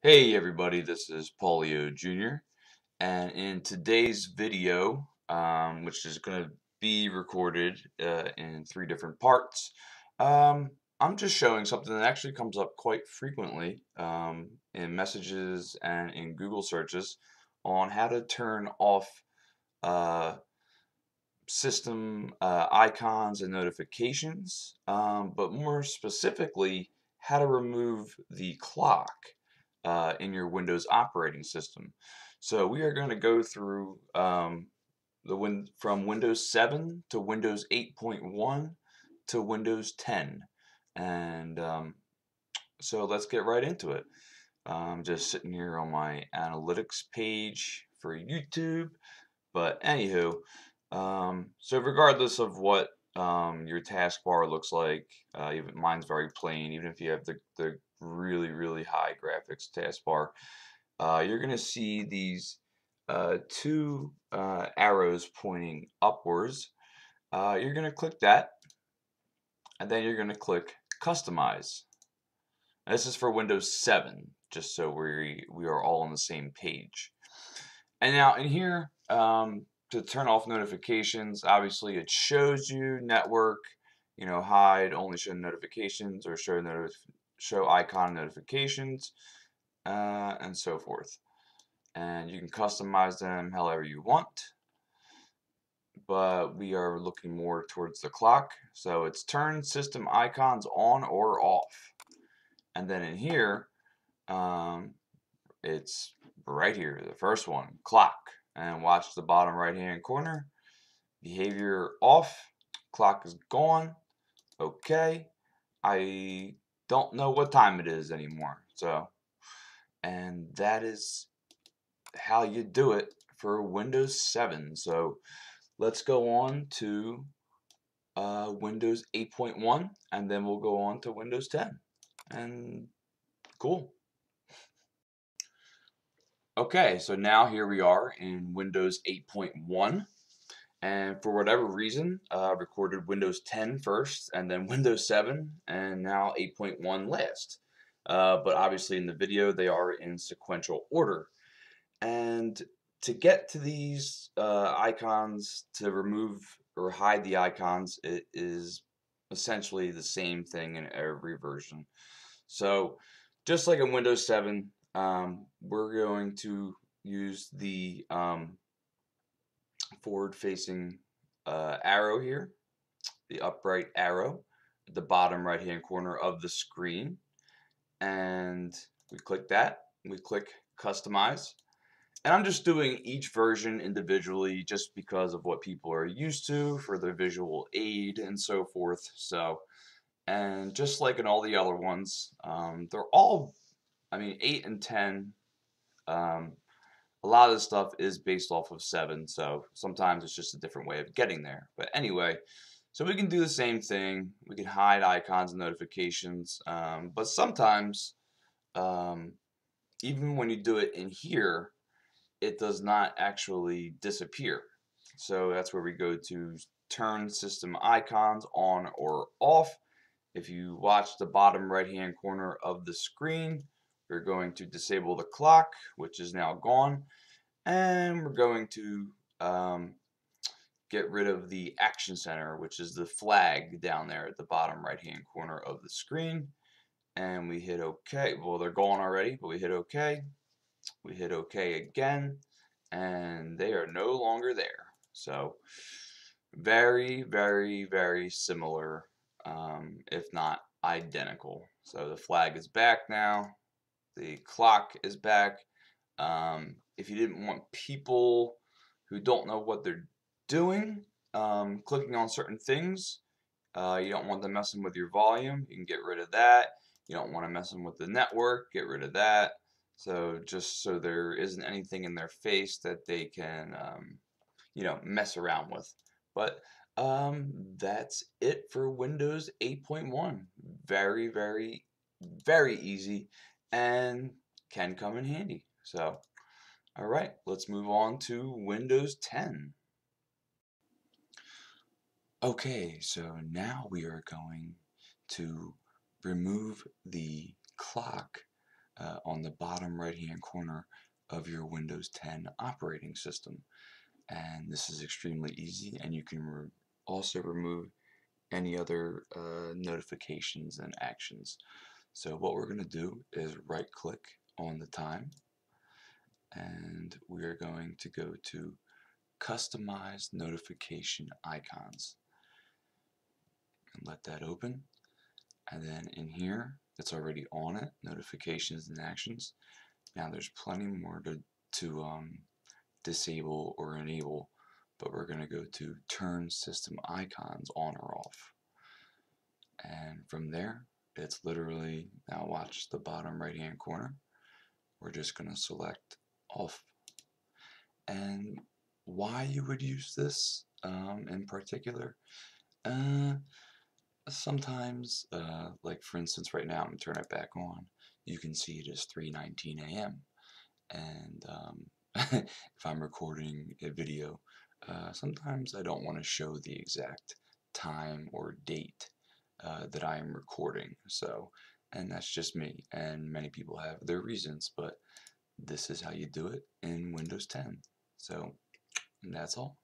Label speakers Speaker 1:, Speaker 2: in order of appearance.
Speaker 1: Hey everybody, this is Paulio Jr. and in today's video, which is going to be recorded in three different parts, I'm just showing something that actually comes up quite frequently in messages and in Google searches on how to turn off uh, system icons and notifications, but more specifically, how to remove the clock in your Windows operating system. So we are going to go through from Windows 7 to Windows 8.1 to Windows 10, and so let's get right into it. I'm just sitting here on my analytics page for YouTube. But anywho, so regardless of what your taskbar looks like, even mine's very plain. Even if you have the really high graphics taskbar, you're gonna see these two arrows pointing upwards. You're gonna click that, and then you're gonna click Customize. And this is for Windows 7, just so we are all on the same page. And now in here, to turn off notifications, obviously it shows you network, hide, only show notifications, or show icon notifications, and so forth. And you can customize them however you want, but we are looking more towards the clock. So it's turn system icons on or off. And then in here, it's right here, the first one, clock. And watch the bottom right hand corner. Behavior off, clock is gone. Okay. I don't know what time it is anymore. And that is how you do it for Windows 7. So let's go on to Windows 8.1, and then we'll go on to Windows 10. And cool. Okay, so now here we are in Windows 8.1, and for whatever reason, I recorded Windows 10 first, and then Windows 7, and now 8.1 last. But obviously in the video, they are in sequential order. And to get to these icons, to remove or hide the icons, it is essentially the same thing in every version. So just like in Windows 7, we're going to use the forward-facing arrow here, the upright arrow at the bottom right-hand corner of the screen, and we click that. We click Customize. And I'm just doing each version individually just because of what people are used to for their visual aid and so forth. So, and just like in all the other ones, they're all, 8 and 10, a lot of the stuff is based off of 7, so sometimes it's just a different way of getting there. But anyway, so we can do the same thing. We can hide icons and notifications, but sometimes, even when you do it in here, it does not actually disappear. So that's where we go to turn system icons on or off. If you watch the bottom right hand corner of the screen, we're going to disable the clock, which is now gone, and we're going to get rid of the action center, which is the flag down there at the bottom right hand corner of the screen, and we hit OK. Well, they're gone already, but we hit OK. We hit OK again, and they are no longer there. So very similar, if not identical. So the flag is back now. The clock is back. If you didn't want people who don't know what they're doing clicking on certain things, you don't want them messing with your volume, you can get rid of that. You don't want to mess them with the network, get rid of that. So just so there isn't anything in their face that they can, mess around with. But that's it for Windows 8.1. Very easy and can come in handy. So, all right, let's move on to Windows 10. Okay, so now we are going to remove the clock on on the bottom right hand corner of your Windows 10 operating system. And this is extremely easy, and you can also remove any other notifications and actions. So what we're going to do is right click on the time, and we are going to go to customize notification icons and let that open. And then in here, it's already on it, notifications and actions. Now there's plenty more to disable or enable, but we're going to go to turn system icons on or off. And from there, it's literally, now watch the bottom right hand corner, we're just going to select off. And why you would use this in particular, sometimes, like for instance right now, I'm going to turn it back on, you can see it is 3:19 a.m. and if I'm recording a video, sometimes I don't want to show the exact time or date that I am recording. So, and that's just me, and many people have their reasons, but this is how you do it in Windows 10. So, that's all.